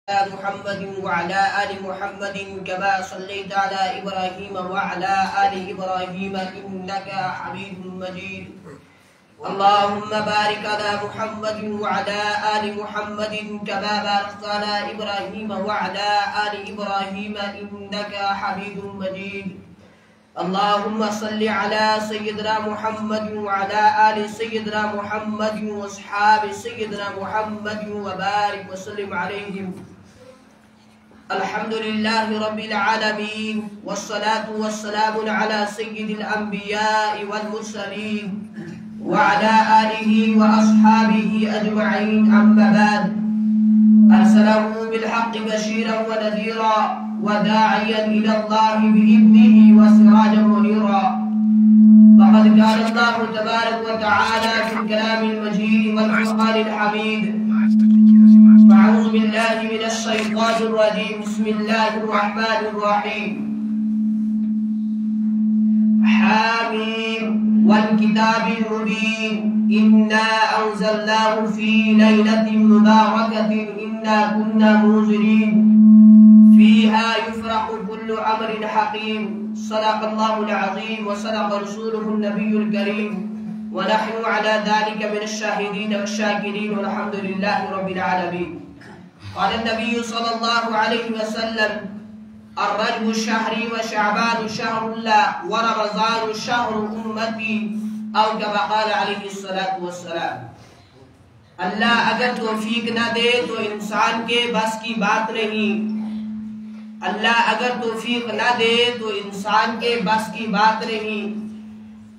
محمد وعلى آل محمد كما صليت على إبراهيم وعلى آل إبراهيم إنك حميد مجيد. اللهم بارك على محمد وعلى آل محمد كما باركت على إبراهيم وعلى آل إبراهيم إنك حميد مجيد. اللهم صل على سيدنا محمد وعلى آل سيدنا محمد واصحاب سيدنا محمد وبارك وسلم عليهم. الحمد لله رب العالمين والصلاة والسلام على سيد الأنبياء والمرسلين وعلى آله وأصحابه أجمعين. أما بعد، أرسله بالحق بشيرا ونذيرا وداعيا إلى الله بإذنه وسراجا منيرا. فقد قال الله تبارك وتعالى في الكلام المجيد والفرقان الحميد: فأعوذ بالله من الشيطان الرجيم. بسم الله الرحمن الرحيم. حاميم والكتاب المبين إنا أنزلناه في ليلة مباركة إنا كنا منذرين فيها يفرح كل أمر حكيم. صدق الله العظيم وصدق رسوله النبي الكريم ونحن على ذلك من الشاهدين والشاكرين والحمد لله رب العالمين. قال النبي صلى الله عليه وسلم: الرجب شهري وشعبان شهر الله ورمضان شهر أمتي، او كما قال عليه الصلاة والسلام. اللہ اگر توفیق نہ دے تو انسان کے بس کی بات نہیں. اللہ اگر توفیق نہ دے تو انسان کے بس کی بات نہیں.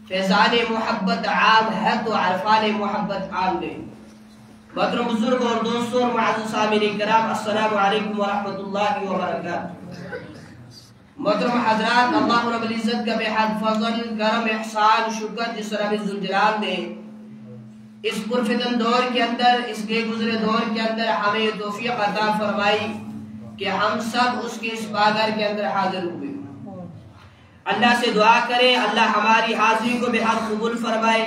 فیضان محبت عام ہے تو عرفان محبت عام نہیں. محترم بزرگ اور دوستوں اور معزز سامعین کرام، السلام علیکم ورحمۃ اللہ وبرکاتہ. محترم حضرات، اللہ رب العزت کا بے حد فضل، کرم، احسان، شکر جس رب الجلال نے اس پرفتن دور کے اندر، اس کے گزرے دور کے اندر ہمیں یہ توفیق عطا فرمائی کہ ہم سب اس کے اس باغر کے اندر حاضر ہوئے. اللہ سے دعا کریں اللہ ہماری حاضری کو بے حد قبول فرمائے،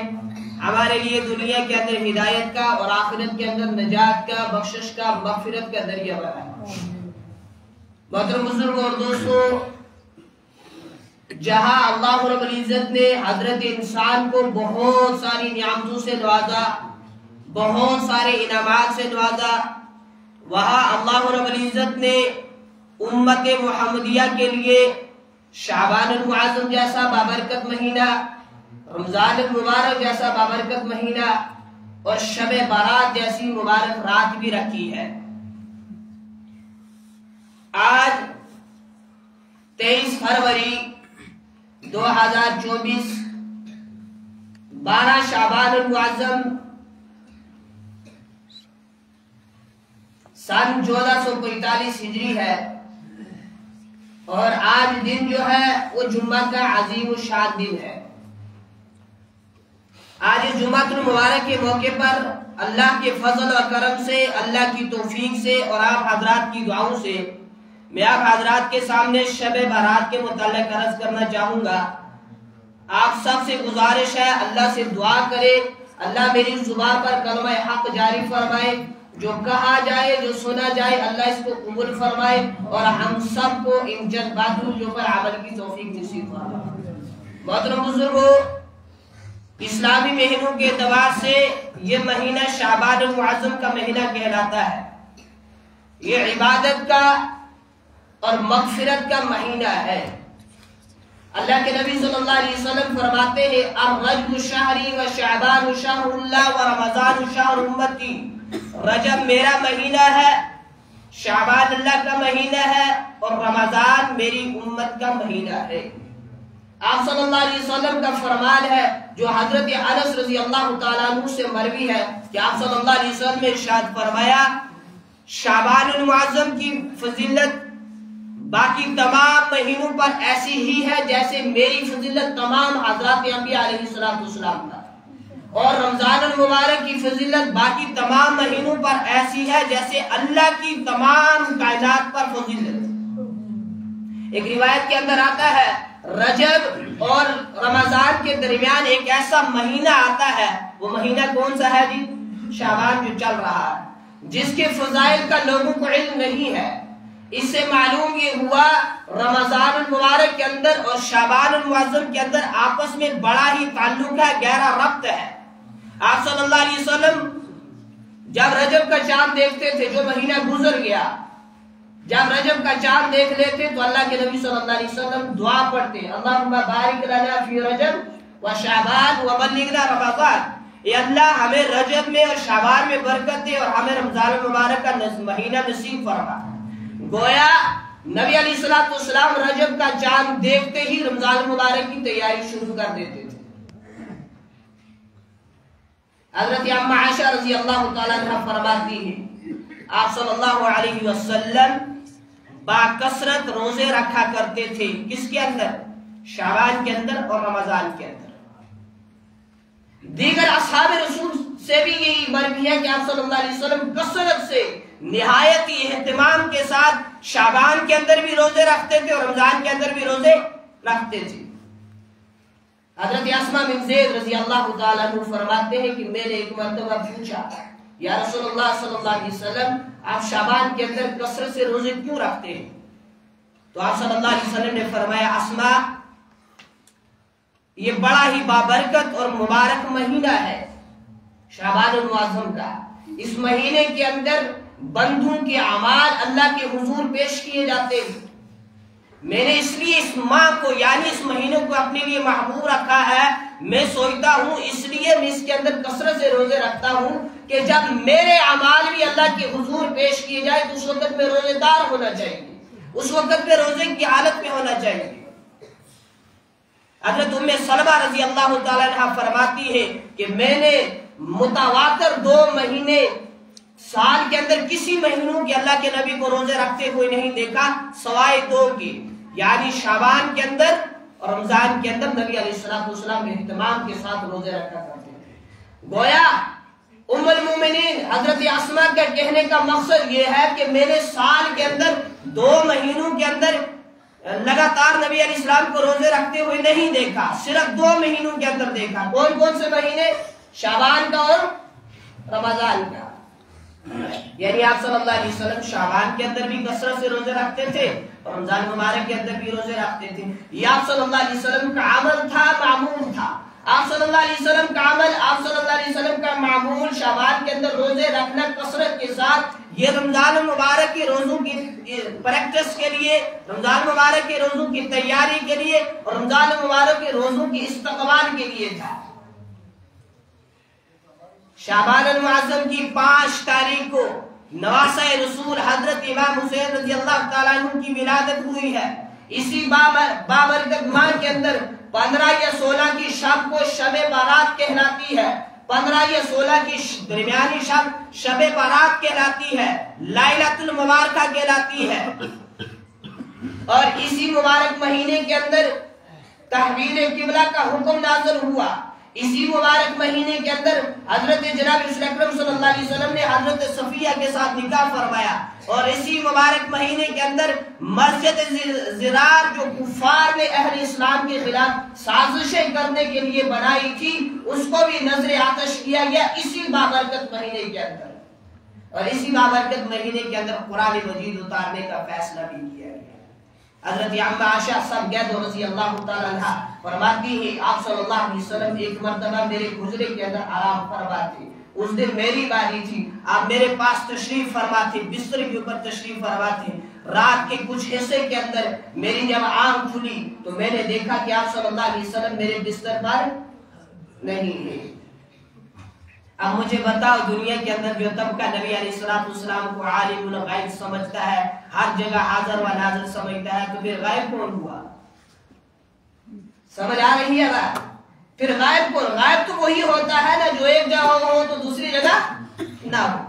ہمارے لیے دنیا کے اندر ہدایت کا اور آخرت کے اندر نجات کا، بخشش کا، مغفرت کا ذریعہ بنائے. محترم بزرگ اور دوستوں، جہاں اللہ رب العزت نے حضرت انسان کو بہت ساری نعمتوں سے نوازا، بہت سارے انعامات سے نوازا، وہاں اللہ رب العزت نے امت محمدیہ کے لیے شعبان المعظم جیسا بابرکت مہینہ، رمضان المبارک جیسا بابرکت مہینہ اور شب برات جیسی مبارک رات بھی رکھی ہے. آج 23 فروری 2024 12 شعبان المعظم سن 1445 ہجری ہے، اور آج دن جو ہے وہ جمعہ کا عظیم الشان دن ہے. آج اس جمعہ المبارک کے موقع پر اللہ کے فضل اور کرم سے، اللہ کی توفیق سے اور آپ حضرات کی دعاؤں سے میں آپ حضرات کے سامنے شب برات کے متعلق عرض کرنا چاہوں گا. آپ سب سے گزارش ہے اللہ سے دعا کرے اللہ میری زبان پر کلمہ حق جاری فرمائے، جو کہا جائے، جو سنا جائے اللہ اس کو قبول فرمائے اور ہم سب کو ان جذباتوں جو پر عمل کی توفیق نصیب فرمائے. محترم بزرگوں، اسلامی مہینوں کے اعتبار سے یہ مہینہ شعبان المعظم کا مہینہ کہلاتا ہے. یہ عبادت کا اور مغفرت کا مہینہ ہے. اللہ کے نبی صلی اللہ علیہ وسلم فرماتے ہیں: الرجب شہری و شعبان شہر اللہ و رمضان شہر امتی. رجب میرا مہینہ ہے، شعبان اللہ کا مہینہ ہے اور رمضان میری امت کا مہینہ ہے. آپ صلی اللہ علیہ وسلم کا فرمان ہے جو حضرت انس رضی اللہ تعالیٰ عنہ سے مروی ہے کہ آپ صلی اللہ علیہ وسلم نے ارشاد فرمایا: شعبان المعظم کی فضیلت باقی تمام مہینوں پر ایسی ہی ہے جیسے میری فضیلت تمام حضرات انبیاء علیہ السلام کا، اور رمضان المبارک کی فضیلت باقی تمام مہینوں پر ایسی ہے جیسے اللہ کی تمام کائنات پر فضیلت. ایک روایت کے اندر آتا ہے رجب اور رمضان کے درمیان ایک ایسا مہینہ آتا ہے، وہ مہینہ کون سا ہے جی؟ شعبان جو چل رہا ہے. جس کے فضائل کا لوگوں کو علم نہیں ہے، اس سے معلوم یہ ہوا رمضان المبارک کے اندر اور شعبان المعظم کے اندر آپس میں بڑا ہی تعلق ہے، گہرا ربط ہے۔ آپ صلی اللہ علیہ وسلم جب رجب کا چاند دیکھتے تھے، جو مہینہ گزر گیا، جب رجب کا چاند دیکھ لیتے تو اللہ کے نبی صلی اللہ علیہ وسلم دعا پڑھتے، اللہم بارک لنا فی رجب و شعبان و بلغنا رمضان، اے اللہ ہمیں رجب میں اور شعبان میں برکت دے اور ہمیں رمضان المبارک کا مہینہ نصیب فرما۔ گویا نبی علیہ السلام رجب کا چاند دیکھتے ہی رمضان المبارک کی تیاری شروع کر دیتے تھے۔ حضرت اما عائشہ رضی اللہ تعالیٰ عنہ فرماتی ہے آپ صلی اللہ علیہ وسلم باکثرت روزے رکھا کرتے تھے، کس کے اندر؟ شعبان کے اندر اور رمضان کے اندر۔ دیگر اصحاب رسول سے بھی یہی مرضی ہے کہ آپ صلی اللہ علیہ وسلم کثرت سے نہایت ہی اہتمام کے ساتھ شعبان کے اندر بھی روزے رکھتے تھے اور رمضان کے اندر بھی روزے رکھتے تھے۔ حضرت اسماء بن زید رضی اللہ تعالیٰ عنہ فرماتے ہیں کہ میں نے ایک مرتبہ پوچھا، یا رسول اللہ صلی اللہ علیہ وسلم آپ شعبان کے اندر کثرت سے روزے کیوں رکھتے ہیں؟ تو آپ صلی اللہ علیہ وسلم نے فرمایا، اسماء یہ بڑا ہی بابرکت اور مبارک مہینہ ہے شعبان المعظم کا، اس مہینے کے اندر بندوں کے اعمال اللہ کے حضور پیش کیے جاتے ہیں۔ میں نے اس لیے اس ماہ کو یعنی اس مہینے کو اپنے لیے محبوب رکھا ہے، میں سوچتا ہوں اس لیے میں اس کے اندر کثرت سے روزے رکھتا ہوں کہ جب میرے اعمال بھی اللہ کے حضور پیش کیے جائے تو اس وقت میں روزے دار ہونا چاہیے، اس وقت میں روزے کی حالت میں ہونا چاہیے۔ حضرت ام سلمہ رضی اللہ تعالیٰ عنہ فرماتی ہے کہ میں نے متواتر 2 مہینے سال کے اندر کسی مہینوں کے اللہ کے نبی کو روزے رکھتے ہوئے نہیں دیکھا سوائے 2 کے، یعنی شعبان کے اندر اور رمضان کے اندر نبی علیہ السلام اہتمام کے ساتھ روزے رکھا کرتے تھے۔ گویا ام المومنین حضرت اسماء کا کہنے کا مقصد یہ ہے کہ میں نے سال کے اندر 2 مہینوں کے اندر لگاتار نبی علیہ السلام کو روزے رکھتے ہوئے نہیں دیکھا، صرف 2 مہینوں کے اندر دیکھا۔ کون کون سے مہینے؟ شعبان کا اور رمضان کا۔ یعنی آپ صلی اللہ علیہ وسلم شعبان کے اندر بھی کثرت سے روزے رکھتے تھے اور رمضان مبارک کے اندر بھی روزے رکھتے تھے۔ یہ آپ صلی اللہ علیہ وسلم کا عمل تھا، معمول تھا۔ آپ صلی اللہ علیہ وسلم کا عمل، آپ صلی اللہ علیہ وسلم کا معمول شعبان کے اندر روزے رکھنا کثرت کے ساتھ، یہ رمضان مبارک کے روزوں کی پریکٹس کے لیے، رمضان مبارک کے روزوں کی تیاری کے لیے اور رمضان مبارک کے روزوں کی استقبال کے لیے تھا۔ شعبان المعظم کی 5 تاریخ کو نواسہ رسول حضرت امام حسین رضی اللہ تعالیٰ عنہ کی ولادت ہوئی ہے۔ اسی بابرکت ماہ کے اندر 15 یا 16 کی شب کو شب بارات کہلاتی ہے، 15 یا 16 کی درمیانی شب شب بارات کہلاتی ہے، لائلۃ المبارکہ کہلاتی ہے۔ اور اسی مبارک مہینے کے اندر تحویل قبلہ کا حکم نازل ہوا۔ اسی مبارک مہینے کے اندر حضرت جناب رسول اکرم صلی اللہ علیہ وسلم نے حضرت صفیہ کے ساتھ نکاح فرمایا، اور اسی مبارک مہینے کے اندر مسجد زرار جو کفار نے اہل اسلام کے خلاف سازشیں کرنے کے لیے بنائی تھی، اس کو بھی نظر آتش کیا گیا اسی بابرکت مہینے کے اندر، اور اسی بابرکت مہینے کے اندر قرآن مجید اتارنے کا فیصلہ بھی کیا گیا۔ حضرت اما عائشہ صدیقہ رضی اللہ تعالیٰ عنہ فرماتی ہے آپ صلی اللہ علیہ وسلم ایک مرتبہ میرے حجرے کے اندر آرام فرماتے، اس دن میری باری تھی، آپ میرے پاس تشریف فرماتے، بستر کے اوپر تشریف فرماتے۔ رات کے کچھ حصے کے اندر میری جب آنکھ کھلی تو میں نے دیکھا کہ آپ صلی اللہ علیہ وسلم میرے بستر پر نہیں ہے۔ اب مجھے بتاؤ، دنیا کے اندر جو طبقہ نبی علیہ السلام کو عالم الغیب سمجھتا ہے، ہر جگہ حاضر و ناظر سمجھتا ہے، تو پھر غائب کون ہوا؟ سمجھ آ رہی ہے بات؟ پھر غائب کون؟ غائب تو وہی ہوتا ہے نا جو ایک جگہ ہو تو دوسری جگہ نہ ہو۔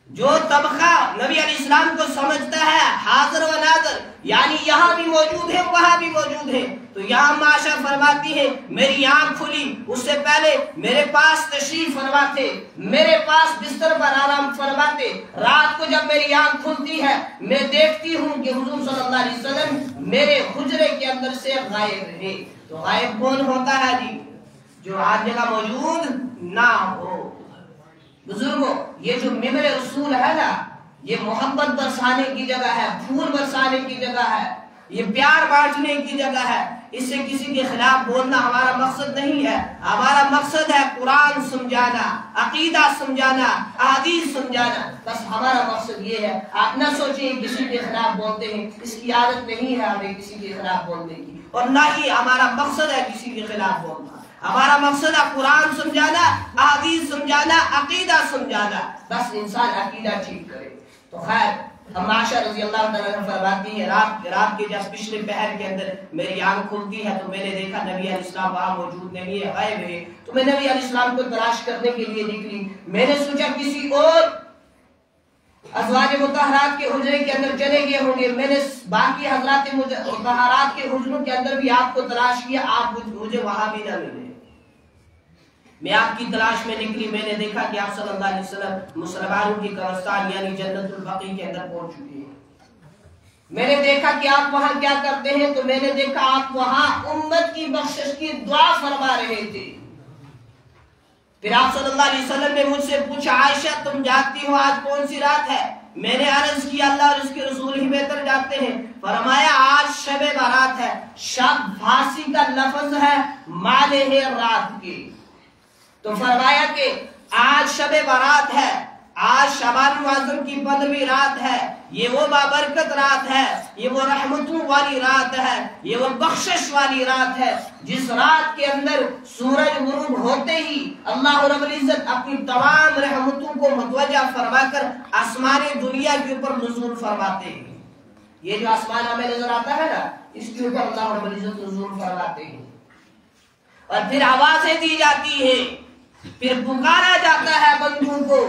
جو طبقہ نبی علیہ السلام کو سمجھتا ہے حاضر و ناظر، یعنی یہاں بھی موجود ہے وہاں بھی موجود ہے، تو یہاں معاشہ فرماتی ہے میری آنکھ کھلی، اس سے پہلے میرے پاس تشریف فرماتے، میرے پاس بستر پر آرام فرماتے۔ رات کو جب میری آنکھ کھلتی ہے میں دیکھتی ہوں کہ حضور صلی اللہ علیہ وسلم میرے حجرے کے اندر سے غائب رہے۔ تو غائب کون ہوتا ہے جی؟ جو ہر جگہ موجود نہ ہو۔ بزرگوں یہ جو ممبر رسول ہے نا، یہ محبت برسانے کی جگہ ہے، پھول برسانے کی جگہ ہے، یہ پیار بانٹنے کی جگہ ہے۔ اس سے کسی کے خلاف بولنا ہمارا مقصد نہیں ہے، ہمارا مقصد ہے قرآن سمجھانا، عقیدہ سمجھانا، احادیث سمجھانا، بس ہمارا مقصد یہ ہے۔ آپ نہ سوچیں کسی کے خلاف بولتے ہیں، اس کی عادت نہیں ہے ہمیں کسی کے خلاف بولنے کی، اور نہ ہی ہمارا مقصد ہے کسی کے خلاف بولنا۔ ہمارا مقصد ہے قرآن سمجھانا، احادیث سمجھانا، عقیدہ سمجھانا، بس انسان عقیدہ ٹھیک کرے۔ تو خیر، ہم عائشہ رضی اللہ تعالیٰ عنہ فرماتی ہیں رات کے جب پچھلے پہر کے اندر میری آنکھ کھلتی ہے تو میں نے دیکھا نبی علیہ السلام وہاں موجود نہیں ہے، غائب ہے۔ تو میں نبی علیہ السلام کو تلاش کرنے کے لیے نکلی۔ میں نے سوچا کسی اور ازواج مطہرات کے حجرے کے اندر چلے گئے ہوں گے، میں نے باقی حضرات مطہرات کے حجروں کے اندر بھی آپ کو تلاش کیا، آپ مجھے وہاں بھی نہ ملے۔ میں آپ کی تلاش میں نکلی، میں نے دیکھا کہ آپ صلی اللہ علیہ وسلم مسلمانوں کی قبرستان یعنی جنت البقیع کے اندر پہنچ چکے ہیں۔ میں نے دیکھا کہ آپ وہاں کیا کرتے ہیں، تو میں نے دیکھا آپ وہاں امت کی بخشش کی دعا فرما رہے تھے۔ پھر آپ صلی اللہ علیہ وسلم نے مجھ سے پوچھا عائشہ تم جانتی ہو آج کون سی رات ہے؟ میں نے عرض کیا اللہ اور اس کے رسول ہی بہتر جانتے ہیں۔ فرمایا آج شب بارات ہے، شب فارسی کا لفظ ہے مالے رات کے، تو فرمایا کہ آج شب بارات ہے، آج شعبان معظم کی 15ویں رات ہے، یہ وہ بابرکت رات ہے، یہ وہ رحمتوں والی رات ہے، یہ وہ بخشش والی رات ہے، جس رات کے اندر سورج غروب ہوتے ہی اللہ رب العزت اپنی تمام رحمتوں کو متوجہ فرما کر آسمان دنیا کے اوپر نزول فرماتے ہیں۔ یہ جو آسمان ہمیں نظر آتا ہے نا، اس کے اوپر اللہ رب العزت نزول فرماتے ہیں، اور پھر آوازیں دی جاتی ہیں، پھر پکارا جاتا ہے بندوں کو۔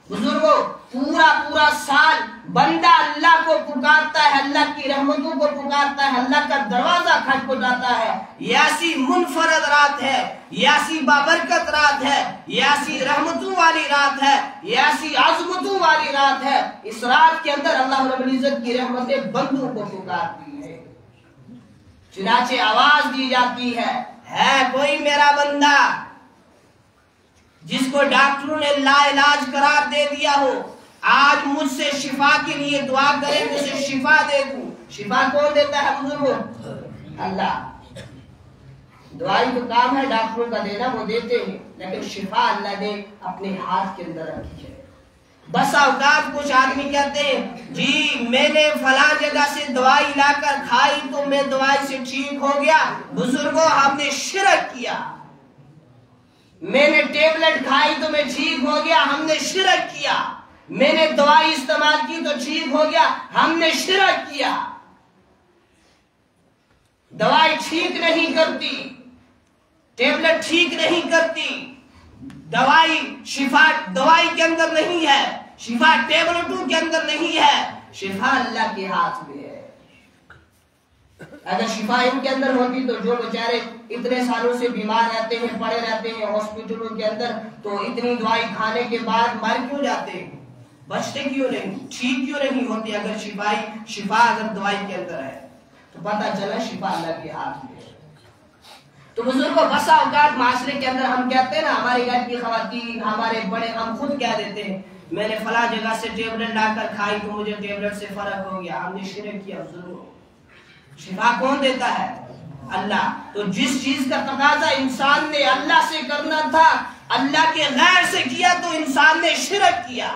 بزرگوں پورا سال بندہ اللہ کو پکارتا ہے، اللہ کی رحمتوں کو پکارتا ہے، اللہ کا دروازہ کھٹکھٹاتا ہے۔ یہ ایسی منفرد رات ہے، یہ ایسی بابرکت رات ہے، یہ ایسی رحمتوں والی رات ہے، یہ ایسی عظمتوں والی رات ہے۔ اس رات کے اندر اللہ رب العزت کی رحمتیں بندوں کو پکارتی ہے، چنانچہ آواز دی جاتی ہے کوئی میرا بندہ جس کو ڈاکٹروں نے لا علاج قرار دے دیا ہو، آج مجھ سے شفا کے لیے دعا کرے، مجھے شفا دے دوں۔ شفا کون دیتا ہے بزرگوں؟ اللہ۔ دعائی تو کام ہے ڈاکٹروں کا دینا، وہ دیتے ہیں، لیکن شفا اللہ نے اپنے ہاتھ کے اندر رکھی ہے۔ بس اوقات کچھ آدمی کہتے ہیں جی میں نے فلاں جگہ سے دوائی لا کر کھائی تو میں دوائی سے ٹھیک ہو گیا۔ بزرگوں ہم نے شرک کیا۔ میں نے ٹیبلٹ کھائی تو میں ٹھیک ہو گیا، ہم نے شرک کیا۔ میں نے دوائی استعمال کی تو ٹھیک ہو گیا، ہم نے شرک کیا۔ دوائی ٹھیک نہیں کرتی، ٹیبلٹ ٹھیک نہیں کرتی، دوائی شفا دوائی کے اندر نہیں ہے، شفا ٹیبلٹوں کے اندر نہیں ہے، شفا اللہ کے ہاتھ میں ہے۔ اگر شفا ان کے اندر ہوتی تو جو بیچارے اتنے سالوں سے بیمار رہتے ہیں، پڑے رہتے ہیں ہاسپٹلوں کے اندر، تو اتنی دوائی کھانے کے بعد مر کیوں جاتے ہیں، بچتے کیوں نہیں، ٹھیک کیوں نہیں ہوتے؟ اگر شفا اگر دوائی کے اندر ہے تو پتہ چلا شفا اللہ کے ہاتھ میں ہے۔ تو بزرگوں بسا اوقات معاشرے کے اندر ہم کہتے ہیں نا، ہمارے گھر کی خواتین، ہمارے بڑے، ہم خود کہہ دیتے ہیں میں نے فلاں جگہ سے ٹیبلٹ لا کر کھائی تو مجھے ٹیبلٹ سے فرق ہو گیا، ہم نے شرک کیا۔ بزرگوں شفا کون دیتا ہے؟ اللہ۔ تو جس چیز کا تقاضا انسان نے اللہ سے کرنا تھا، اللہ کے غیر سے کیا تو انسان نے شرک کیا۔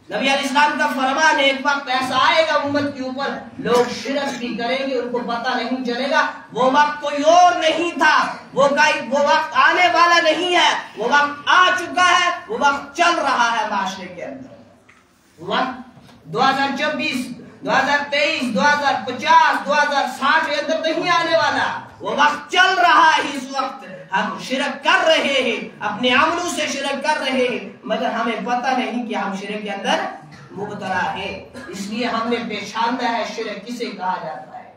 نبی علیہ السلام کا فرمان ہے ایک وقت ایسا آئے گا امت کے اوپر لوگ شرک بھی کریں گے، ان کو پتہ نہیں چلے گا۔ وہ وقت کوئی اور نہیں تھا، وہ وقت آنے والا نہیں ہے، وہ وقت آ چکا ہے، وہ وقت چل رہا ہے معاشرے کے اندر۔ وقت 2024 2023 2050 2060 کے اندر نہیں آنے والا، وہ وقت چل رہا ہے۔ اس وقت ہم شرک کر رہے ہیں، اپنے عملوں سے شرک کر رہے ہیں، مگر ہمیں پتہ نہیں کہ ہم شرک کے اندر مبتلا ہیں۔ اس لیے ہم نے پہچانا ہے شرک کسے کہا جاتا ہے،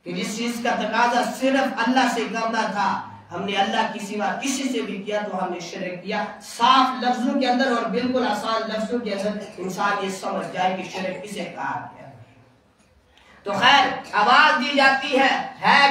کہ جس چیز کا تقاضا صرف اللہ سے کرنا تھا، ہم نے اللہ کی سوا کسی سے بھی کیا تو ہم نے شرک کیا۔ صاف لفظوں کے اندر اور بالکل آسان لفظوں کے اندر انسان یہ سمجھ جائے کہ شرک کسے کہا گیا۔ تو خیر آواز دی جاتی ہے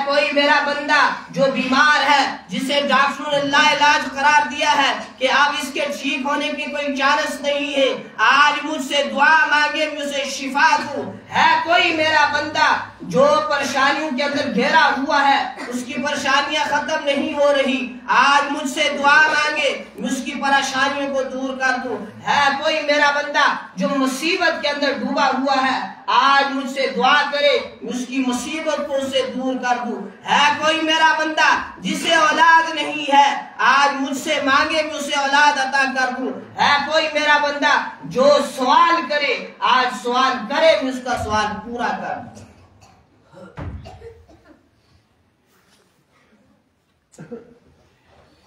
کوئی میرا بندہ جو بیمار ہے جسے ڈاکٹروں نے لا علاج قرار دیا ہے کہ اب اس کے ٹھیک ہونے کی کوئی چانس نہیں ہے، آج مجھ سے دعا مانگے میں اسے شفا دوں۔ ہے کوئی میرا بندہ جو پریشانیوں کے اندر گھیرا ہوا ہے، اس کی پریشانیاں ختم نہیں ہو رہی، آج مجھ سے دعا مانگے میں اس کی پریشانیوں کو دور کر دوں۔ ہے کوئی میرا بندہ جو مصیبت کے اندر ڈوبا ہوا ہے، آج مجھ سے دعا کرے میں اس کی مصیبت کو اسے دور کر دوں۔ ہے کوئی میرا بندہ جسے اولاد نہیں ہے، آج مجھ سے مانگے میں اسے اولاد عطا کر دوں۔ ہے کوئی میرا بندہ جو سوال کرے، آج سوال کرے میں اس کا سوال پورا کر دوں۔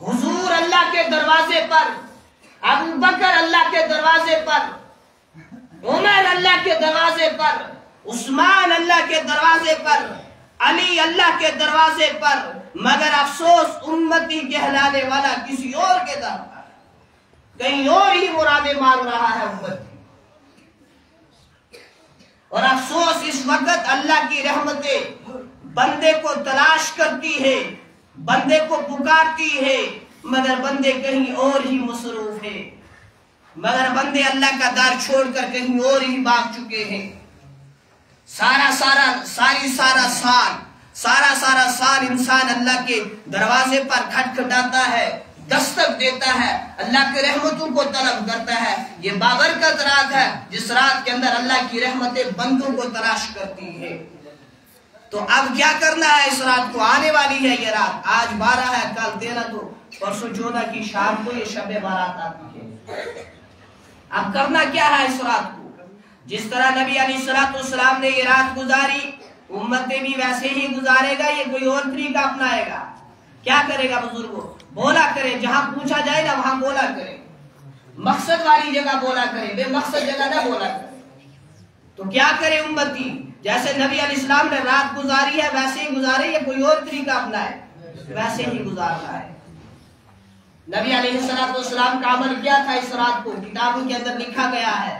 حضور اللہ کے دروازے پر، ابو بکر اللہ کے دروازے پر، عمر اللہ کے دروازے پر، عثمان اللہ کے دروازے پر، علی اللہ کے دروازے پر، مگر افسوس امتی کہلانے والا کسی اور کے در پر، کہیں اور ہی مرادیں مانگ رہا ہے امتی۔ اور افسوس اس وقت اللہ کی رحمتیں بندے کو تلاش کرتی ہے، بندے کو پکارتی ہے، مگر بندے کہیں اور ہی مصروف ہے، مگر بندے اللہ کا در چھوڑ کر کہیں اور ہی بھاگ چکے ہیں۔ سارا سال انسان اللہ کے دروازے پر کھٹکھٹاتا ہے، دستک دیتا ہے، اللہ کی رحمتوں کو طلب کرتا ہے۔ یہ بابرکت رات ہے جس رات کے اندر اللہ کی رحمتیں بندوں کو تلاش کرتی ہیں۔ تو اب کیا کرنا ہے؟ اس رات کو آنے والی ہے یہ رات، آج 12 ہے، کل 13 تو پرسوں 14 کی شام کو یہ شب بارات آتی ہے۔ اب کرنا کیا ہے اس رات کو؟ جس طرح نبی علیہ السلام نے یہ رات گزاری، امت نے بھی ویسے ہی گزارے گا، یہ کوئی اور طریقہ اپنائے گا؟ کیا کرے گا بزرگوں؟ بولا کرے، جہاں پوچھا جائے نا وہاں بولا کرے، مقصد والی جگہ بولا کرے، بے مقصد جگہ نہ بولا کرے۔ تو کیا کرے امتی؟ جیسے نبی علیہ السلام نے رات گزاری ہے ویسے ہی گزارے، یہ کوئی اور طریقہ اپنائے؟ ویسے ہی گزارنا ہے۔ نبی علیہ السلام کا عمل کیا تھا اس رات کو؟ کتابوں کے اندر لکھا گیا ہے،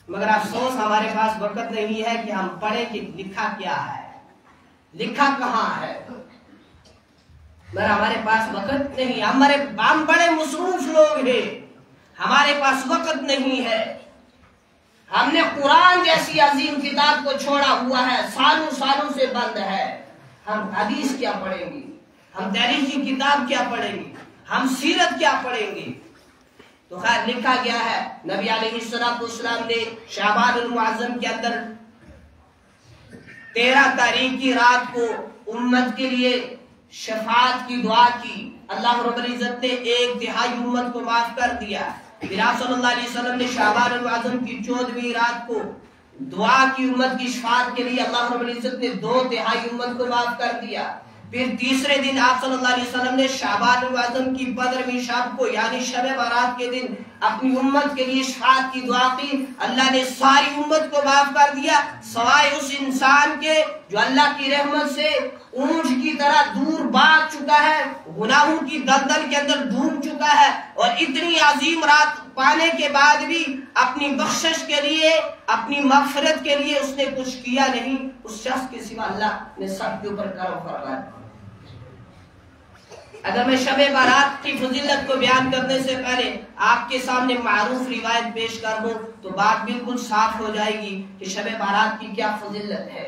مگر افسوس ہمارے پاس وقت نہیں ہے کہ ہم پڑھیں کہ لکھا کیا ہے، لکھا کہاں ہے، مگر ہمارے پاس وقت نہیں، ہم بڑے مصروف لوگ ہیں، ہمارے پاس وقت نہیں ہے۔ ہم نے قرآن جیسی عظیم کتاب کو چھوڑا ہوا ہے، سالوں سے بند ہے۔ ہم حدیث کیا پڑھیں گے، ہم تاریخ کی کتاب کیا پڑھیں گے، ہم سیرت کیا پڑھیں گے؟ تو خیر لکھا گیا ہے، نبی علیہ السلام نے شعبان المعظم کے اندر 13 تاریخ کی رات کو امت کے لیے شفاعت کی دعا کی۔ اللہ رب العزت نے 1/3 امت کو معاف کر دیا۔ پھر آپ صلی اللہ علیہ وسلم نے شعبان المعظم کی 14ویں رات کو دعا کی امت کی شفاعت کے لیے، اللہ رب العزت نے 2/3 امت کو معاف کر دیا۔ پھر تیسرے دن آپ صلی اللہ علیہ وسلم نے شعبان المعظم کی 15ویں شب کو یعنی شب بارات کے دن اپنی امت کے لیے شفاعت کی دعا کی، اللہ نے ساری امت کو معاف کر دیا سوائے اس انسان کے جو اللہ کی رحمت سے اونٹ کی طرح دور بھاگ چکا ہے، گناہوں کی دلدل کے اندر ڈوب چکا ہے، اور اتنی عظیم رات پانے کے بعد بھی اپنی بخشش کے لیے، اپنی مغفرت کے لیے اس نے کچھ کیا نہیں۔ اس شخص کے سوا اللہ نے سب کے اوپر کرم فرمایا۔ اگر میں شب بارات کی فضیلت کو بیان کرنے سے پہلے آپ کے سامنے معروف روایت پیش کر دوں تو بات بالکل صاف ہو جائے گی کہ شب بارات کی کیا فضیلت ہے۔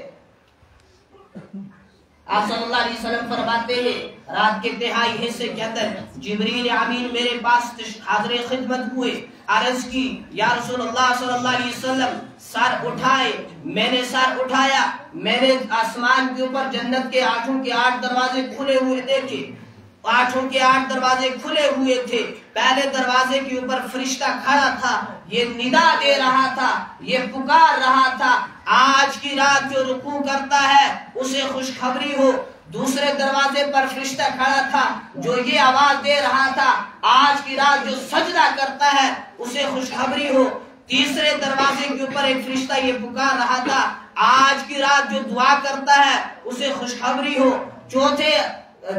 آپ صلی اللہ علیہ وسلم فرماتے ہیں رات کے تہائی حصے کے اندر جبریل امین میرے پاس حاضر خدمت ہوئے، عرض کی یا رسول اللہ صلی اللہ علیہ وسلم سر اٹھائے، میں نے سر اٹھایا، میں نے آسمان کے اوپر جنت کے 8 دروازے کھلے ہوئے دیکھے، 8 دروازے کھلے ہوئے تھے، پہلے دروازے کے اوپر فرشتہ کھڑا تھا، یہ ندا دے رہا تھا، یہ پکار رہا تھا آج کی رات جو رکوع کرتا ہے اسے خوشخبری ہو۔ دوسرے دروازے پر فرشتہ کھڑا تھا جو یہ آواز دے رہا تھا آج کی رات جو سجدہ کرتا ہے اسے خوشخبری ہو۔ تیسرے دروازے کے اوپر ایک فرشتہ یہ پکار رہا تھا آج کی رات جو دعا کرتا ہے اسے خوشخبری ہو۔ چوتھے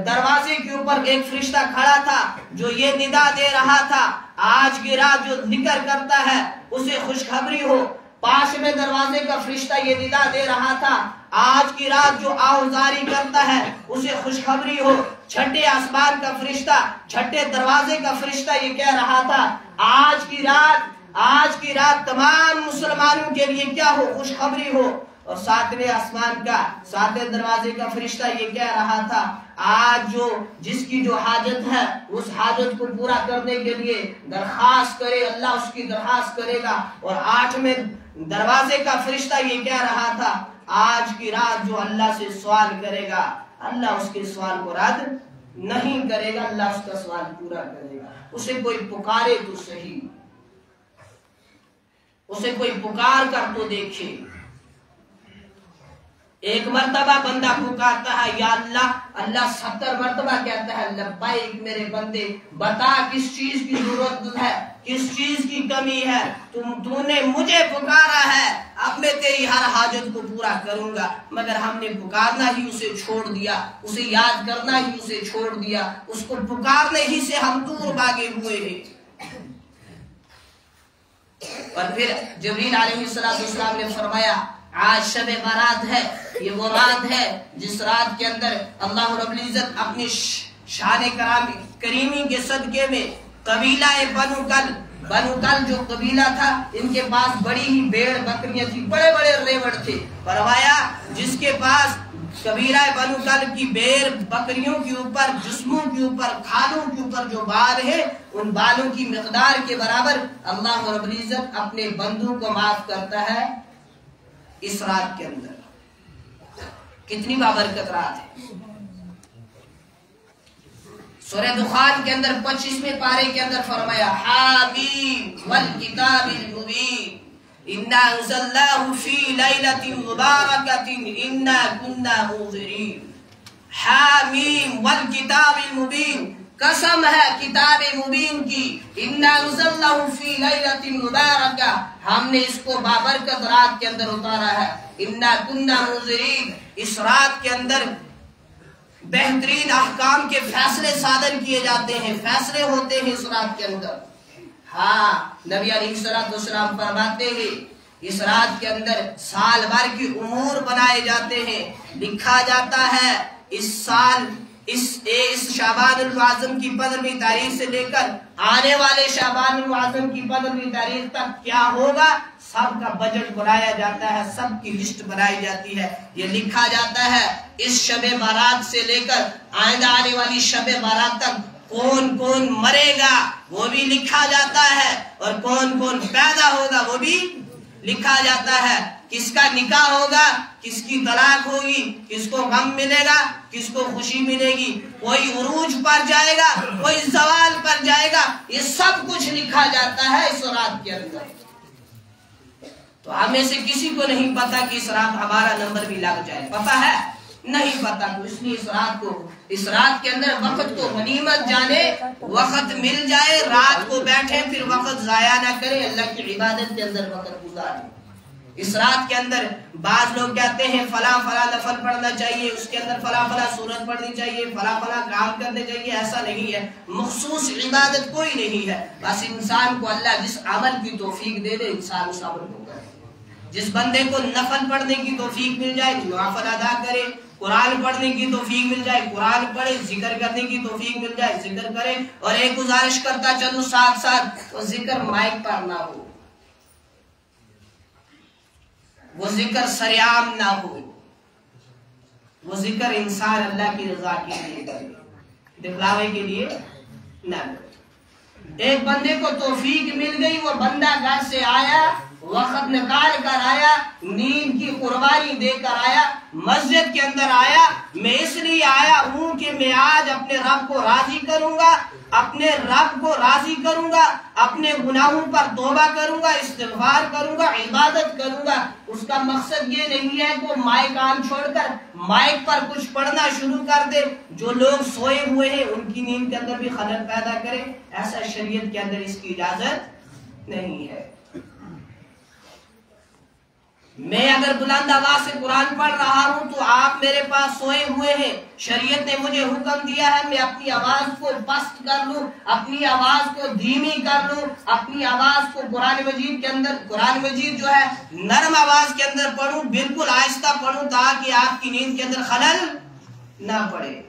دروازے کے اوپر ایک فرشتہ کھڑا تھا جو یہ ندا دے رہا تھا آج کی رات جو ذکر کرتا ہے اسے خوشخبری ہو۔ پاش میں دروازے کا فرشتہ یہ ندا دے رہا تھا آج کی رات جو آہوزاری کرتا ہے اسے خوشخبری ہو. چھٹے آسمان کا فرشتہ، چھٹے دروازے کا فرشتہ یہ کہہ رہا تھا آج کی رات تمام مسلمانوں کے لیے کیا ہو؟ خوشخبری ہو. اور ساتویں آسمان کا، ساتویں دروازے کا فرشتہ یہ کہہ رہا تھا آج جس کی جو حاجت ہے اس حاجت کو پورا کرنے کے لیے درخواست کرے، اللہ اس کی درخواست کرے گا. اور آٹھویں دروازے کا فرشتہ یہ کہہ رہا تھا آج کی رات جو اللہ سے سوال کرے گا اللہ اس کے سوال کو رد نہیں کرے گا، اللہ اس کا سوال پورا کرے گا. اسے کوئی پکارے تو صحیح، اسے کوئی پکار کر تو دیکھے. ایک مرتبہ بندہ پکارتا ہے یا اللہ، اللہ 70 مرتبہ کہتا ہے لبیک میرے بندے، بتا کس چیز کی ضرورت ہے، کس چیز کی کمی ہے، تو نے مجھے پکارا ہے، اب میں تیری ہر حاجت کو پورا کروں گا. مگر ہم نے پکارنا ہی اسے چھوڑ دیا، اسے یاد کرنا ہی اسے چھوڑ دیا، اس کو پکارنے ہی سے ہم دور بھاگے ہوئے ہیں. اور پھر جبریل علیہ السلام نے فرمایا آج شب برات ہے، یہ وہ رات ہے جس رات کے اندر اللہ رب العزت اپنی شان کریمی کے صدقے میں قبیلہ بنو کل جو قبیلہ تھا ان کے پاس بڑی ہی بھیڑ بکریاں تھی، بڑے بڑے ریوڑ تھے. فرمایا جس کے پاس قبیلہ بنو کل کی بھیڑ بکریوں کے اوپر، جسموں کے اوپر، کھالوں کے اوپر جو بال ہے ان بالوں کی مقدار کے برابر اللہ رب العزت اپنے بندوں کو معاف کرتا ہے اس رات کے اندر. کتنی بابرکت رات ہے. سورہ دخان کے اندر 25ویں پارے کے اندر فرمایا حامیم والکتاب المبین انا انزلناه فی لیلۃ مبارکۃ انا کنا منذرین. حامیم والکتاب المبین، قسم ہے کتاب مبین کی، انا انزلناه فی لیلۃ مبارکہ، ہم نے اس کو بابرکت رات کے اندر اتارا ہے. انا کنا منذرین، اس رات کے اندر بہترین احکام کے فیصلے صادر کیے جاتے ہیں، فیصلے ہوتے ہیں اس رات کے اندر. ہاں نبی علیہ السلام فرماتے ہیں اس رات کے اندر سال بھر کی امور بنائے جاتے ہیں. لکھا جاتا ہے اس سال اس شعبان المعظم کی 15ویں تاریخ سے لے کر آنے والے شعبان المعظم کی 15ویں تاریخ تک کیا ہوگا سب کا بجٹ بنایا جاتا ہے، سب کی لسٹ بنائی جاتی ہے. یہ لکھا جاتا ہے اس شب بارات سے لے کر آئندہ آنے والی شب بارات تک کون کون مرے گا وہ بھی لکھا جاتا ہے، اور کون کون پیدا ہوگا وہ بھی لکھا جاتا ہے. کس کا نکاح ہوگا، کس کی طلاق ہوگی، کس کو غم ملے گا، کس کو خوشی ملے گی، کوئی عروج پر جائے گا، کوئی زوال پر جائے گا، یہ سب کچھ لکھا جاتا ہے اس رات کے اندر. تو ہمیں سے کسی کو نہیں پتا کہ اس رات ہمارا نمبر بھی لگ جائے، پتا ہے نہیں پتا. تو اس لیے اس رات کے اندر وقت کو غنیمت جانے، وقت مل جائے رات کو بیٹھے پھر وقت ضائع نہ کرے، اللہ کی عبادت کے اندر وقت گزارے. اس رات کے اندر بعض لوگ کہتے ہیں فلاں فلاں نفل پڑھنا چاہیے، اس کے اندر فلاں فلاں سورت پڑھنی چاہیے، فلاں فلاں کام کرنے چاہیے. ایسا نہیں ہے، مخصوص عبادت کوئی نہیں ہے. بس انسان کو اللہ جس عمل کی توفیق دے دے انسان اس عمل کو کرے. جس بندے کو نفل پڑھنے کی توفیق مل جائے نوافل ادا کرے، قرآن پڑھنے کی توفیق مل جائے قرآن پڑھے، ذکر کرنے کی توفیق مل جائے ذکر کرے. اور ایک گزارش کرتا چلو ساتھ ساتھ وہ ذکر مائک پر نہ ہو، وہ ذکر سریعام نہ ہو، وہ ذکر انسان اللہ کی رضا کے لیے کرے، دکھلاوے کے لیے نہ کرے. ایک بندے کو توفیق مل گئی، وہ بندہ گھر سے آیا، وقت نکال کر آیا، نیند کی قربانی دے کر آیا، مسجد کے اندر آیا. میں اس لیے آیا ہوں کہ میں آج اپنے رب کو راضی کروں گا، اپنے رب کو راضی کروں گا، اپنے گناہوں پر توبہ کروں گا، استغفار کروں گا، عبادت کروں گا. اس کا مقصد یہ نہیں ہے کہ وہ مائک آن چھوڑ کر مائک پر کچھ پڑھنا شروع کر دے، جو لوگ سوئے ہوئے ہیں ان کی نیند کے اندر بھی خلل پیدا کرے. ایسا شریعت کے اندر اس کی اجازت نہیں ہے. میں اگر بلند آواز سے قرآن پڑھ رہا ہوں تو آپ میرے پاس سوئے ہوئے ہیں، شریعت نے مجھے حکم دیا ہے میں اپنی آواز کو پست کر لوں، اپنی آواز کو دھیمی کر لوں، اپنی آواز کو قرآن مجید کے اندر، قرآن مجید جو ہے نرم آواز کے اندر پڑھوں، بالکل آہستہ پڑھوں تاکہ آپ کی نیند کے اندر خلل نہ پڑے۔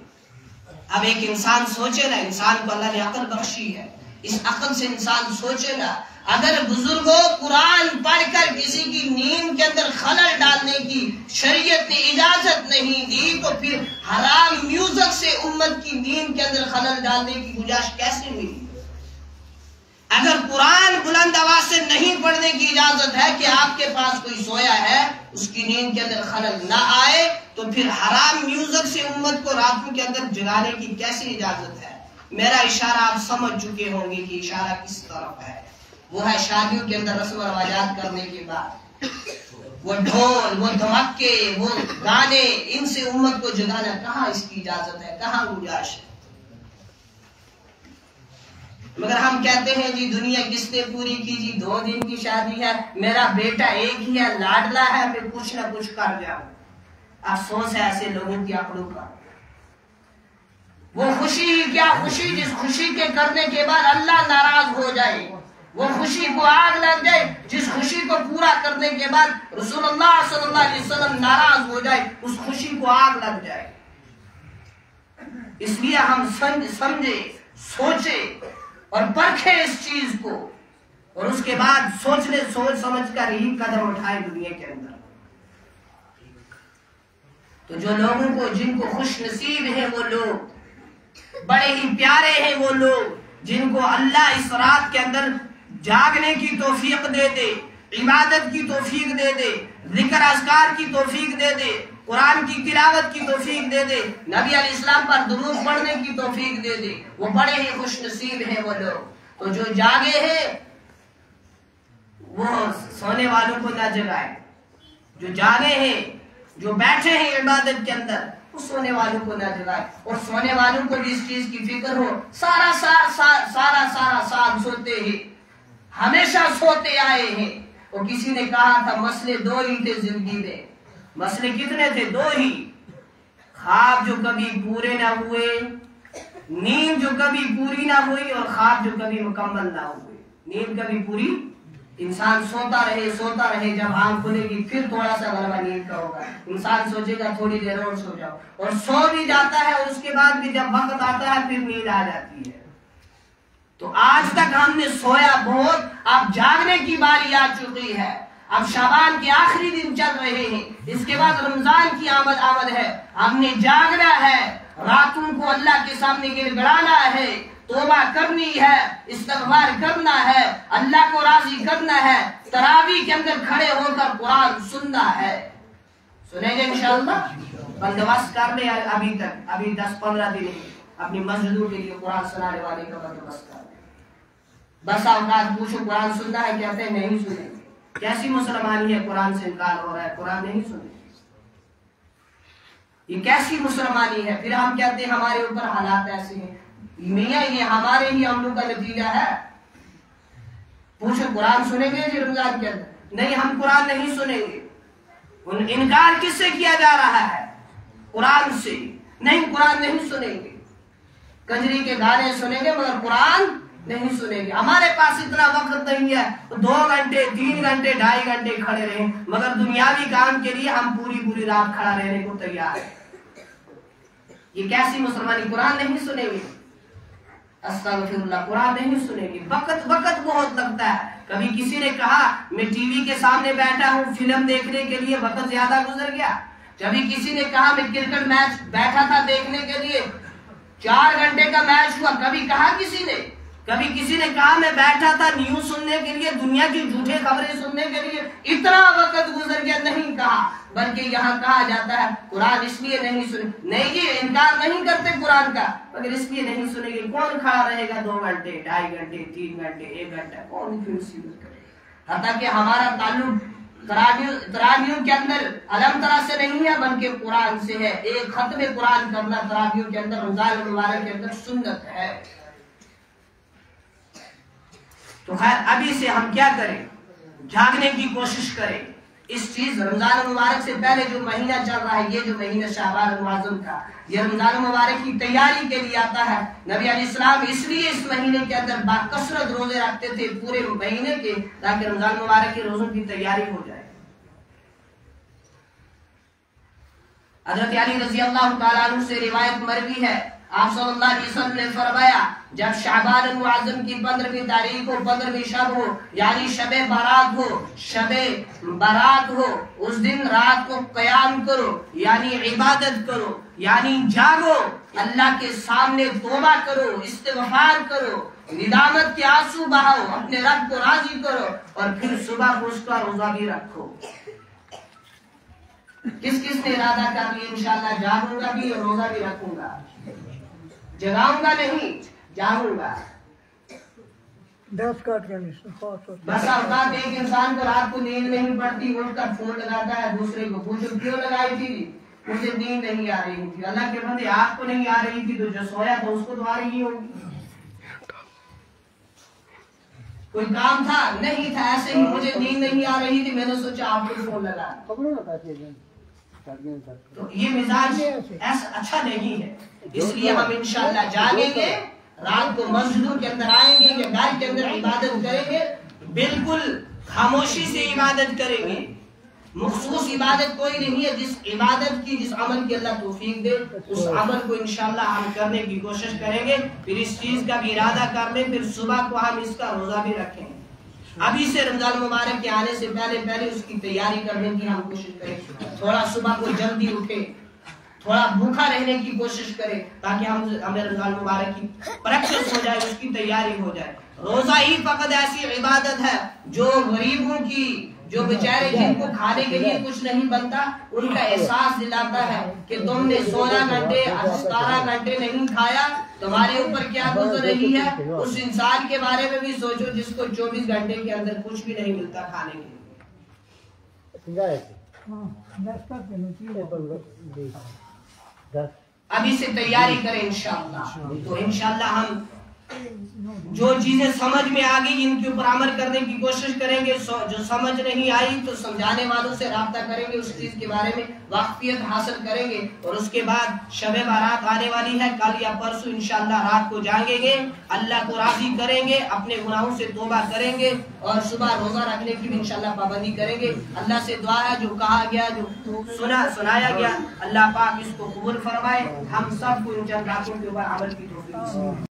اب ایک انسان سوچے نا، انسان کو اللہ نے عقل بخشی ہے، اس عقل سے انسان سوچے نا، اگر بزرگوں قرآن پڑھ کر کسی کی نیند کے اندر خلل ڈالنے کی شریعت نے اجازت نہیں دی تو پھر حرام میوزک سے امت کی نیند کے اندر خلل ڈالنے کی گنجائش کیسے ملی؟ اگر قرآن بلند آواز سے نہیں پڑھنے کی اجازت ہے کہ آپ کے پاس کوئی سویا ہے اس کی نیند کے اندر خلل نہ آئے تو پھر حرام میوزک سے امت کو راتوں کے اندر جگانے کی کیسی اجازت ہے؟ میرا اشارہ آپ سمجھ چکے ہوں گے کہ اشارہ کس طرف ہے۔ وہ ہے شادیوں کے اندر رسم و رواجات کرنے کے بعد وہ ڈھول، وہ دھمکے، وہ گانے، ان سے امت کو جگانا، کہاں اس کی اجازت ہے، کہاں گنجائش ہے؟ مگر ہم کہتے ہیں جی دنیا کس نے پوری کی، جی 2 دن کی شادی ہے، میرا بیٹا ایک ہی ہے، لاڈلا ہے، پھر کچھ نہ کچھ کر جاؤں۔ افسوس ہے ایسے لوگوں کی عقلوں کا۔ وہ خوشی کیا خوشی جس خوشی کے کرنے کے بعد اللہ ناراض ہو جائے، وہ خوشی کو آگ لگ جائے جس خوشی کو پورا کرنے کے بعد رسول اللہ صلی اللہ علیہ وسلم ناراض ہو جائے، اس خوشی کو آگ لگ جائے۔ اس لیے ہم سمجھے، سوچے اور پرکھے اس چیز کو، اور اس کے بعد سوچ سمجھ کر ہی قدم اٹھائے دنیا کے اندر۔ تو جو لوگوں کو، جن کو خوش نصیب ہیں وہ لوگ، بڑے ہی پیارے ہیں وہ لوگ جن کو اللہ اس رات کے اندر جاگنے کی توفیق دے دے، عبادت کی توفیق دے دے، ذکر اذکار کی توفیق دے دے، قرآن کی تلاوت کی توفیق دے دے، نبی علیہ السلام پر درود پڑھنے کی توفیق دے دے، وہ بڑے ہی خوش نصیب ہیں وہ لوگ۔ تو جو جاگے ہیں وہ سونے والوں کو نہ جگائے، جو جاگے ہیں، جو بیٹھے ہیں عبادت کے اندر، وہ سونے والوں کو نہ جگائے، اور سونے والوں کو بھی اس چیز کی فکر ہو، سارا سال سوتے ہیں، ہمیشہ سوتے آئے ہیں۔ اور کسی نے کہا تھا مسئلے 2 ہی تھے زندگی میں، مسئلے کتنے تھے؟ 2 ہی، خواب جو کبھی پورے نہ ہوئے، نیند جو کبھی پوری نہ ہوئی، اور خواب جو کبھی مکمل نہ ہوئے۔ نیند کبھی پوری، انسان سوتا رہے، جب آنکھ کھلے گی پھر تھوڑا سا غلبہ نیند کا ہوگا، انسان سوچے گا تھوڑی دیر اور سو جاؤ، اور سو بھی جاتا ہے، اور اس کے بعد بھی جب وقت آتا ہے پھر نیند آ جاتی ہے۔ تو آج تک ہم نے سویا بہت، اب جاگنے کی باری آ چکی ہے۔ اب شعبان کے آخری دن چل رہے ہیں، اس کے بعد رمضان کی آمد ہے، ہم نے جاگنا ہے، راتوں کو اللہ کے سامنے گڑ گڑانا ہے، توبہ کرنی ہے، استغفار کرنا ہے، اللہ کو راضی کرنا ہے، تراویح کے اندر کھڑے ہو کر قرآن سننا ہے۔ سنیں گے انشاءاللہ؟ بندوبست کر لیں، ابھی 10-15 دن اپنی مسجدوں کے لیے قرآن سنانے والے کا بندوبست کر لیں۔ بس اوقات پوچھو قرآن سننا ہے، کہتے ہیں نہیں سنیں گے۔ کیسی مسلمانی ہے، قرآن سے انکار ہو رہا ہے، قرآن نہیں سنیں گے، یہ کیسی مسلمانی ہے؟ پھر ہم کہتے ہیں ہمارے اوپر حالات ایسے ہیں، میاں یہ ہمارے ہی عملوں کا نتیجہ ہے۔ پوچھو قرآن سنیں گے جی رمضان کے اندر؟ نہیں، ہم قرآن نہیں سنیں گے۔ انکار کس سے کیا جا رہا ہے؟ قرآن سے۔ نہیں، قرآن نہیں سنیں گے، کجری کے گانے سنیں گے مگر قرآن نہیں سنیں گے۔ ہمارے پاس اتنا وقت نہیں ہے 2 گھنٹے 3 گھنٹے 2.5 گھنٹے کھڑے رہیں، مگر دنیاوی کام کے لیے ہم پوری رات کھڑا رہنے کو تیار ہیں۔ یہ کیسی مسلمانی؟ قرآن نہیں سنیں گے، استغفر اللہ، قرآن نہیں سنیں گے۔ وقت بہت لگتا ہے۔ کبھی کسی نے کہا میں ٹی وی کے سامنے بیٹھا ہوں فلم دیکھنے کے لیے، وقت زیادہ گزر گیا۔ کبھی کسی نے کہا میں کرکٹ میچ بیٹھا تھا دیکھنے کے لیے، 4 گھنٹے کا میچ ہوا۔ کبھی کسی نے کہا میں بیٹھا تھا نیوز سننے کے لیے، دنیا کی جھوٹے خبریں سننے کے لیے، اتنا وقت گزر گیا۔ نہیں کہا، بلکہ یہاں کہا جاتا ہے قرآن اس لیے نہیں سنے، نہیں یہ انکار نہیں کرتے قرآن کا، مگر اس لیے نہیں سنے گے۔ کون کھڑا رہے گا 2 گھنٹے 2.5 گھنٹے 3 گھنٹے 1 گھنٹہ؟ کون پھر مصیبت کرے گا؟ حتیٰ کہ ہمارا تعلق تراویحوں کے اندر علم طرح سے نہیں ہے بلکہ قرآن سے ہے۔ ایک ختم قرآن کرنا تراویحوں کے اندر رمضان المبارک کے اندر سنت ہے۔ تو خیر ابھی سے ہم کیا کریں؟ جاگنے کی کوشش کریں، اس چیز رمضان مبارک سے پہلے جو مہینہ چل رہا ہے، یہ جو مہینہ شعبان المعظم کا، یہ رمضان مبارک کی تیاری کے لیے آتا ہے۔ نبی علیہ السلام اس لیے اس مہینے کے اندر باکثرت روزے رکھتے تھے پورے مہینے کے، تاکہ رمضان مبارک کے روزوں کی تیاری ہو جائے۔ حضرت علی رضی اللہ تعالیٰ عنہ سے روایت مروی ہے، آپ صلی اللہ علیہ وسلم نے فرمایا جب شعبان المعظم کی 15ویں تاریخ ہو، 15ویں شب ہو، یعنی شب برات ہو، اس دن رات کو قیام کرو، یعنی عبادت کرو، یعنی جاگو، اللہ کے سامنے توبہ کرو، استغفار کرو، ندامت کے آنسو بہاؤ، اپنے رب کو راضی کرو، اور پھر صبح کو اس کا روزہ بھی رکھو۔ کس کس نے ارادہ کر لیا انشاءاللہ جاگوں گا بھی اور روزہ بھی رکھوں گا؟ جگاؤں گا نہیں، جاگوں گا۔ بس اوقات ایک انسان کو رات کو نیند نہیں پڑتی، اٹھ کر فون لگاتا ہے دوسرے کو، پوچھو کیوں لگائی تھی؟ مجھے نیند نہیں آ رہی تھی۔ اللہ کے بندے آپ کو نہیں آ رہی تھی تو جو سویا تھا اس کو تو آ رہی ہوگی۔ کوئی کام تھا نہیں تھا، ایسے ہی مجھے نیند نہیں آ رہی تھی، میں نے سوچا آپ کو فون لگا۔ تو یہ مزاج ایسا اچھا نہیں ہے، اس لیے ہم انشاءاللہ جاگیں گے، رات کو مسجدوں کے اندر آئیں گے یا گھر کے اندر عبادت کریں گے، بالکل خاموشی سے عبادت کریں گے۔ مخصوص عبادت کوئی نہیں ہے، جس عبادت کی، جس عمل کی اللہ توفیق دے، اس عمل کو انشاءاللہ ہم کرنے کی کوشش کریں گے، پھر اس چیز کا بھی ارادہ کر لیں، پھر صبح کو ہم اس کا روزہ بھی رکھیں گے۔ ابھی سے رمضان مبارک کے آنے سے پہلے اس کی تیاری کرنے کی ہم کوشش کریں، تھوڑا صبح کو جلدی اٹھے، تھوڑا بھوکا رہنے کی کوشش کریں، تاکہ ہمیں رمضان مبارک کی پریکٹس ہو جائے، اس کی تیاری ہو جائے۔ روزہ ہی فقط ایسی عبادت ہے جو غریبوں کی، جو بیچارے جن کو کھانے کے لیے کچھ نہیں بنتا، ان کا احساس دلاتا ہے کہ تم نے 16 گھنٹے 17 گھنٹے نہیں کھایا، تمہارے اوپر کیا گزر رہی ہے۔ اس انسان کے بارے میں بھی سوچو جس کو 24 گھنٹے کے اندر کچھ بھی نہیں ملتا کھانے کے لیے۔ ابھی سے تیاری کریں انشاءاللہ، تو انشاءاللہ ہم جو چیزیں سمجھ میں آ گئی ان کے اوپر عمل کرنے کی کوشش کریں گے، جو سمجھ نہیں آئی تو سمجھانے والوں سے رابطہ کریں گے، اس چیز کے بارے میں واقفیت حاصل کریں گے، اور اس کے بعد شب بارات آنے والی ہے، کل یا پرسوں انشاءاللہ رات کو جاگیں گے، اللہ کو راضی کریں گے، اپنے گناہوں سے توبہ کریں گے، اور صبح روزہ رکھنے کی بھی انشاءاللہ پابندی کریں گے۔ اللہ سے دعا ہے جو کہا گیا، جو سنایا گیا، اللہ پاک اس کو قبول فرمائے، ہم سب کو ان چند باتوں کے اوپر عمل کی توفیق دے۔